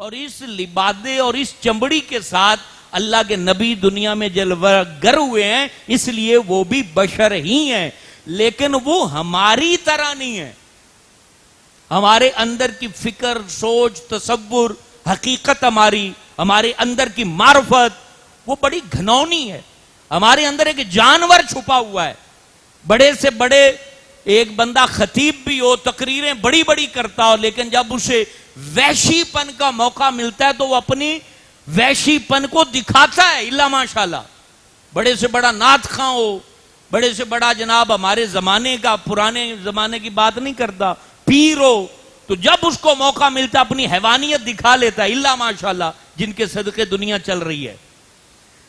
اور اس لبادے اور اس چمڑی کے ساتھ اللہ کے نبی دنیا میں جلوگر ہوئے ہیں، اس لیے وہ بھی بشر ہی ہیں، لیکن وہ ہماری طرح نہیں ہے۔ ہمارے اندر کی فکر، سوچ، تصور، حقیقت ہمارے اندر کی معرفت وہ بڑی گھنونی ہے۔ ہمارے اندر ایک جانور چھپا ہوا ہے۔ بڑے سے بڑے ایک بندہ خطیب بھی ہو، تقریریں بڑی بڑی کرتا ہو، لیکن جب اسے وحشی پن کا موقع ملتا ہے تو وہ اپنی وحشی پن کو دکھاتا ہے، الا ماشاءاللہ۔ بڑے سے بڑا نعت خواں ہو، بڑے سے بڑا جناب ہمارے زمانے کا، پرانے زمانے کی بات نہیں کرتا، پیر ہو، تو جب اس کو موقع ملتا اپنی حیوانیت دکھا لیتا ہے، الا ماشاءاللہ جن کے صدقے دنیا چل رہی ہے۔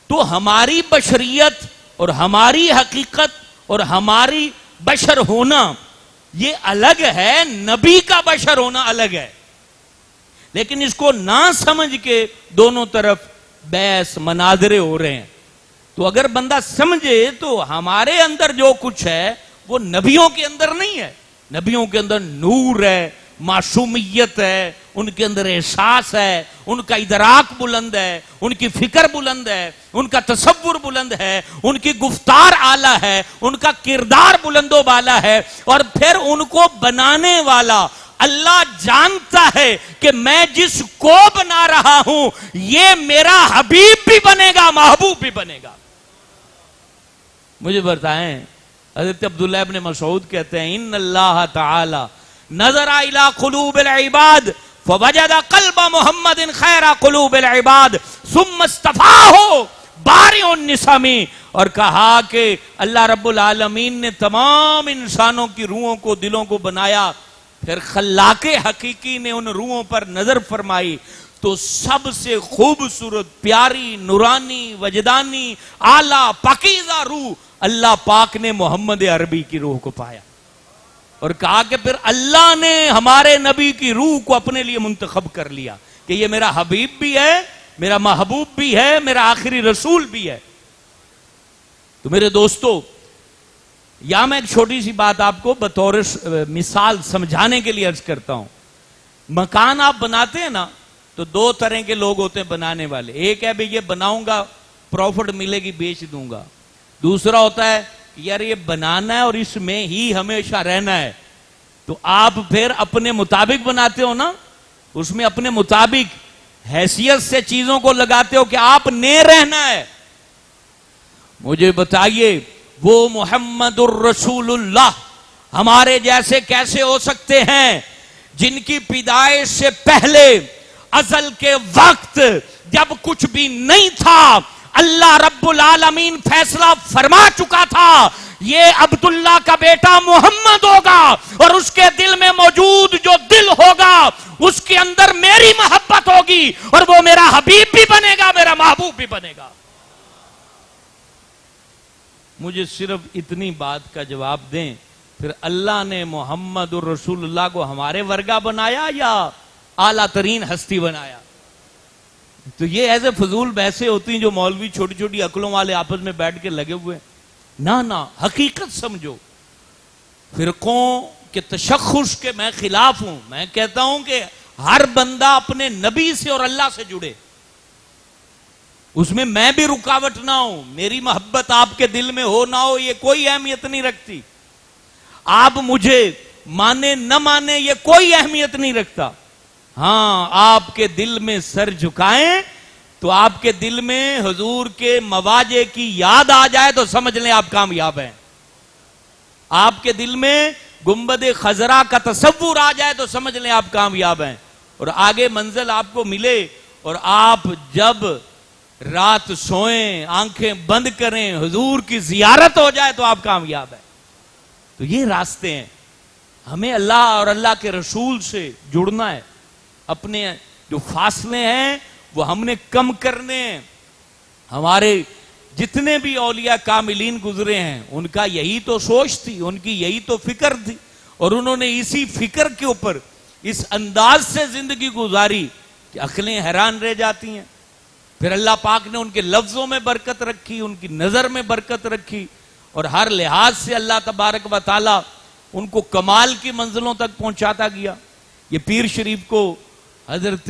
تو ہماری بشریت اور ہماری حقیقت اور ہماری بشر ہونا یہ الگ ہے، نبی کا بشر ہونا الگ ہے۔ لیکن اس کو نہ سمجھ کے دونوں طرف بحث مناظرے ہو رہے ہیں۔ تو اگر بندہ سمجھے تو ہمارے اندر جو کچھ ہے وہ نبیوں کے اندر نہیں ہے۔ نبیوں کے اندر نور ہے، معصومیت ہے، ان کے اندر احساس ہے، ان کا ادراک بلند ہے، ان کی فکر بلند ہے، ان کا تصور بلند ہے، ان کی گفتار اعلیٰ ہے، ان کا کردار بلند و بالا ہے، اور پھر ان کو بنانے والا اللہ جانتا ہے کہ میں جس کو بنا رہا ہوں یہ میرا حبیب بھی بنے گا، محبوب بھی بنے گا۔ مجھے بتائیں، حضرت عبداللہ ابن مسعود کہتے ہیں ان اللہ تعالی نظر الى قلوب العباد فوجد قلب محمد خیر قلوب العباد ثم اصطفاہ بارئ النسم، اور کہا کہ اللہ رب العالمین نے تمام انسانوں کی روحوں کو، دلوں کو بنایا، پھر خلاق حقیقی نے ان روحوں پر نظر فرمائی تو سب سے خوبصورت، پیاری، نورانی، وجدانی، اعلیٰ، پاکیزہ روح اللہ پاک نے محمد عربی کی روح کو پایا، اور کہا کہ پھر اللہ نے ہمارے نبی کی روح کو اپنے لیے منتخب کر لیا کہ یہ میرا حبیب بھی ہے، میرا محبوب بھی ہے، میرا آخری رسول بھی ہے۔ تو میرے دوستو، یا میں ایک چھوٹی سی بات آپ کو بطور مثال سمجھانے کے لیے عرض کرتا ہوں۔ مکان آپ بناتے ہیں نا تو دو طرح کے لوگ ہوتے ہیں بنانے والے۔ ایک ہے بھئی یہ بناؤں گا، پروفٹ ملے گی، بیچ دوں گا۔ دوسرا ہوتا ہے کہ یار یہ بنانا ہے اور اس میں ہی ہمیشہ رہنا ہے، تو آپ پھر اپنے مطابق بناتے ہو نا، اس میں اپنے مطابق حیثیت سے چیزوں کو لگاتے ہو کہ آپ نے رہنا ہے۔ مجھے بتائیے وہ محمد الرسول اللہ ہمارے جیسے کیسے ہو سکتے ہیں جن کی پیدائش سے پہلے ازل کے وقت جب کچھ بھی نہیں تھا اللہ رب العالمین فیصلہ فرما چکا تھا یہ عبداللہ کا بیٹا محمد ہوگا، اور اس کے دل میں موجود جو دل ہوگا اس کے اندر میری محبت ہوگی، اور وہ میرا حبیب بھی بنے گا، میرا محبوب بھی بنے گا۔ مجھے صرف اتنی بات کا جواب دیں، پھر اللہ نے محمد الرسول اللہ کو ہمارے ورگا بنایا یا اعلیٰ ترین ہستی بنایا؟ تو یہ ایسے فضول بحثیں ہوتی ہیں جو مولوی چھوٹی چھوٹی عقلوں والے آپس میں بیٹھ کے لگے ہوئے ہیں۔ نہ حقیقت سمجھو۔ فرقوں کے تشخص کے میں خلاف ہوں، میں کہتا ہوں کہ ہر بندہ اپنے نبی سے اور اللہ سے جڑے، اس میں بھی رکاوٹ نہ ہوں، میری محبت آپ کے دل میں ہو نہ ہو یہ کوئی اہمیت نہیں رکھتی، آپ مجھے مانے نہ مانے یہ کوئی اہمیت نہیں رکھتا۔ ہاں آپ کے دل میں سر جھکائیں تو آپ کے دل میں حضور کے مواجع کی یاد آ جائے تو سمجھ لیں آپ کامیاب ہیں، آپ کے دل میں گنبد خضرا کا تصور آ جائے تو سمجھ لیں آپ کامیاب ہیں، اور آگے منزل آپ کو ملے اور آپ جب رات سوئیں، آنکھیں بند کریں، حضور کی زیارت ہو جائے تو آپ کامیاب ہیں۔ تو یہ راستے ہیں، ہمیں اللہ اور اللہ کے رسول سے جڑنا ہے، اپنے جو فاصلے ہیں وہ ہم نے کم کرنے ہیں۔ ہمارے جتنے بھی اولیاء کاملین گزرے ہیں ان کا یہی تو سوچ تھی، ان کی یہی تو فکر تھی، اور انہوں نے اسی فکر کے اوپر اس انداز سے زندگی گزاری کہ عقلیں حیران رہ جاتی ہیں۔ پھر اللہ پاک نے ان کے لفظوں میں برکت رکھی، ان کی نظر میں برکت رکھی، اور ہر لحاظ سے اللہ تبارک و تعالی ان کو کمال کی منزلوں تک پہنچاتا گیا۔ یہ پیر شریف کو حضرت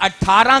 18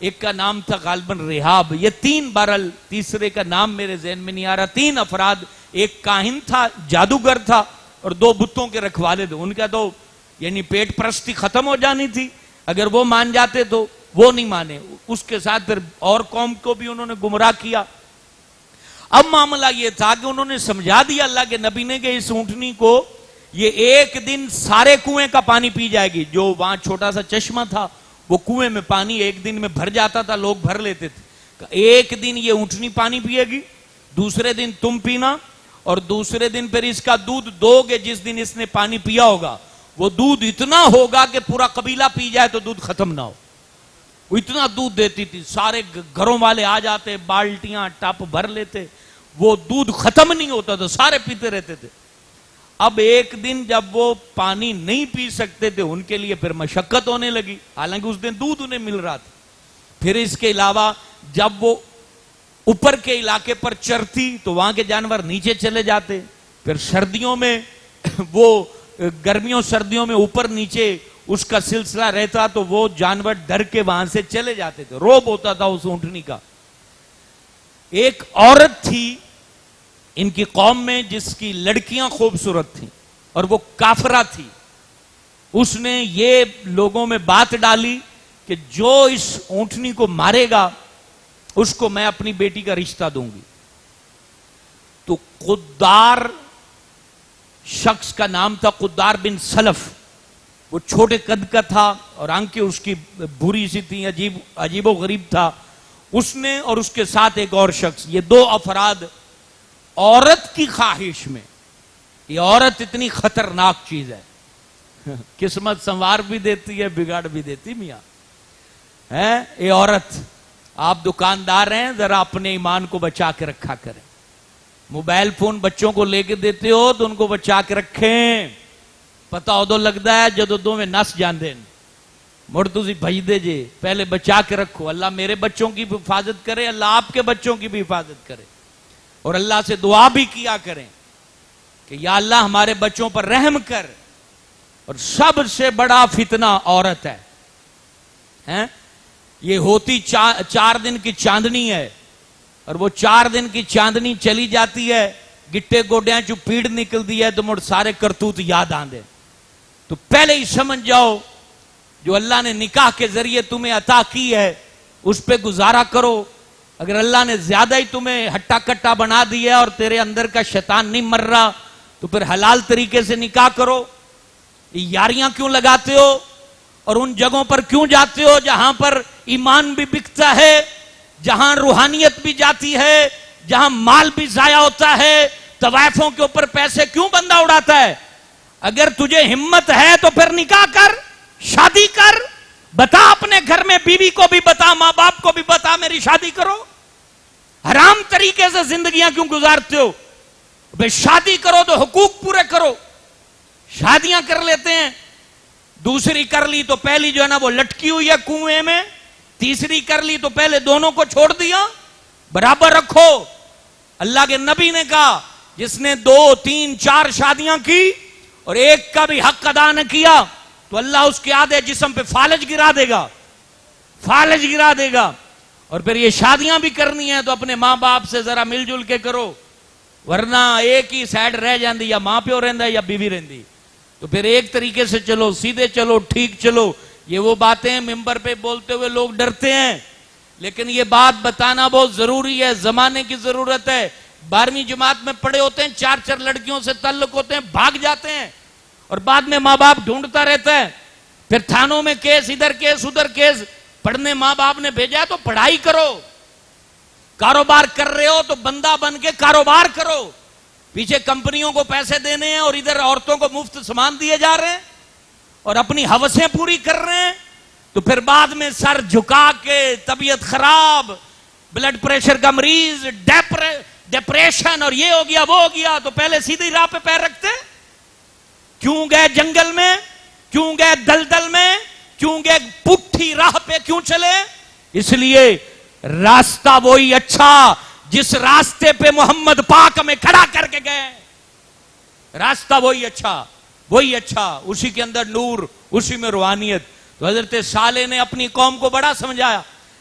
ایک کا نام تھا غالباً رحاب. یہ 3 بہرحال تیسرے کا نام میرے ذہن میں نہیں آ رہا. 3 افراد, ایک کاہن تھا, جادوگر تھا, اور 2 بتوں کے رکھوالے تھے. ان کا تو یعنی پیٹ پرستی ختم ہو جانی تھی. اگر وہ مان جاتے تو وہ نہیں مانے. اس کے ساتھ پھر اور قوم کو بھی انہوں نے گمراہ کیا. اب معاملہ یہ تھا کہ انہوں نے سمجھا دیا اللہ کے نبی نے کہ اس اونٹنی کو یہ ایک دن سارے کنویں کا پانی پی جائے گی. جو وہاں چھوٹا سا چشمہ تھا وہ کنویں میں پانی ایک دن میں بھر جاتا تھا, لوگ بھر لیتے تھے. ایک دن یہ اونٹنی پانی پیے گی, دوسرے دن تم پینا, اور دوسرے دن پھر اس کا دودھ دو گے. جس دن اس نے پانی پیا ہوگا وہ دودھ اتنا ہوگا کہ پورا قبیلہ پی جائے تو دودھ ختم نہ ہو. وہ اتنا دودھ دیتی تھی, سارے گھروں والے آ جاتے, بالٹیاں ٹپ بھر لیتے, وہ دودھ ختم نہیں ہوتا تھا, سارے پیتے رہتے تھے. اب ایک دن جب وہ پانی نہیں پی سکتے تھے, ان کے لیے پھر مشقت ہونے لگی, حالانکہ اس دن دودھ انہیں مل رہا تھا. پھر اس کے علاوہ جب وہ اوپر کے علاقے پر چرتی تو وہاں کے جانور نیچے چلے جاتے. پھر سردیوں میں وہ گرمیوں سردیوں میں اوپر نیچے اس کا سلسلہ رہتا تو وہ جانور ڈر کے وہاں سے چلے جاتے تھے. روب ہوتا تھا اس اونٹنی کا. ایک عورت تھی ان کی قوم میں جس کی لڑکیاں خوبصورت تھیں اور وہ کافرہ تھی. اس نے یہ لوگوں میں بات ڈالی کہ جو اس اونٹنی کو مارے گا اس کو میں اپنی بیٹی کا رشتہ دوں گی. تو قدار شخص کا نام تھا, قدار بن سلف. وہ چھوٹے قد کا تھا اور آنکھیں اس کی بھوری سی تھی, عجیب و غریب تھا. اس نے اور اس کے ساتھ ایک اور شخص, یہ 2 افراد عورت کی خواہش میں. یہ عورت اتنی خطرناک چیز ہے, قسمت سنوار بھی دیتی ہے بگاڑ بھی دیتی. میاں ہے یہ عورت. آپ دکاندار ہیں, ذرا اپنے ایمان کو بچا کے رکھا کریں. موبائل فون بچوں کو لے کے دیتے ہو تو ان کو بچا کے رکھیں. پتا ادو لگتا ہے جدو دو میں نس جاندے مڑ تسی بھج دے جے. پہلے بچا کے رکھو. اللہ میرے بچوں کی بھی حفاظت کرے, اللہ آپ کے بچوں کی بھی حفاظت کرے, اور اللہ سے دعا بھی کیا کریں کہ یا اللہ ہمارے بچوں پر رحم کر. اور سب سے بڑا فتنہ عورت ہے. یہ ہوتی 4 دن کی چاندنی ہے, اور وہ 4 دن کی چاندنی چلی جاتی ہے, گٹے گوڈیاں چو پیڑ نکل دی ہے تو مڑ سارے کرتوت یاد آندے. تو پہلے ہی سمجھ جاؤ جو اللہ نے نکاح کے ذریعے تمہیں عطا کی ہے اس پہ گزارا کرو. اگر اللہ نے زیادہ ہی تمہیں ہٹا کٹا بنا دیا اور تیرے اندر کا شیطان نہیں مر رہا تو پھر حلال طریقے سے نکاح کرو. یاریاں کیوں لگاتے ہو اور ان جگہوں پر کیوں جاتے ہو جہاں پر ایمان بھی بکتا ہے, جہاں روحانیت بھی جاتی ہے, جہاں مال بھی ضائع ہوتا ہے. طوائفوں کے اوپر پیسے کیوں بندہ اڑاتا ہے؟ اگر تجھے ہمت ہے تو پھر نکاح کر, شادی کر. بتا اپنے گھر میں بیوی کو بھی بتا, ماں باپ کو بھی بتا میری شادی کرو. حرام طریقے سے زندگیاں کیوں گزارتے ہو؟ بھئی شادی کرو تو حقوق پورے کرو. شادیاں کر لیتے ہیں, دوسری کر لی تو پہلی جو ہے نا وہ لٹکی ہوئی ہے کنویں میں, تیسری کر لی تو پہلے دونوں کو چھوڑ دیا. برابر رکھو. اللہ کے نبی نے کہا جس نے 2 3 4 شادیاں کی اور ایک کا بھی حق ادا نہ کیا تو اللہ اس کے آدھے جسم پہ فالج گرا دے گا, فالج گرا دے گا. اور پھر یہ شادیاں بھی کرنی ہے تو اپنے ماں باپ سے ذرا مل جل کے کرو, ورنہ ایک ہی سائڈ رہ جاندی, یا ماں پیو رہندا یا بیوی رہندی. تو پھر ایک طریقے سے چلو, سیدھے چلو, ٹھیک چلو. یہ وہ باتیں ممبر پہ بولتے ہوئے لوگ ڈرتے ہیں, لیکن یہ بات بتانا بہت ضروری ہے. زمانے کی ضرورت ہے. 12ویں جماعت میں پڑھے ہوتے ہیں, 4 لڑکیوں سے تعلق ہوتے ہیں, بھاگ جاتے ہیں, اور بعد میں ماں باپ ڈھونڈتا رہتا ہے. پھر تھانوں میں کیس, ادھر کیس ادھر کیس. پڑھنے ماں باپ نے بھیجا ہے تو پڑھائی کرو. کاروبار کر رہے ہو تو بندہ بن کے کاروبار کرو. پیچھے کمپنیوں کو پیسے دینے ہیں اور ادھر عورتوں کو مفت سامان دیے جا رہے ہیں اور اپنی ہوسیں پوری کر رہے ہیں. تو پھر بعد میں سر جھکا کے طبیعت خراب, بلڈ پریشر کا مریض, ڈپریشن, اور یہ ہو گیا وہ ہو گیا. تو پہلے سیدھی راہ پہ پیر رکھتے. کیوں گئے جنگل میں, کیوں گئے دلدل میں, کیوں گئے پٹھی راہ پہ کیوں چلے؟ اس لیے راستہ وہی اچھا جس راستے پہ محمد پاک ہمیں کھڑا کر کے گئے. راستہ وہی اچھا, وہی اچھا, اسی کے اندر نور, اسی میں روحانیت. تو حضرت صالح نے اپنی قوم کو بڑا سمجھایا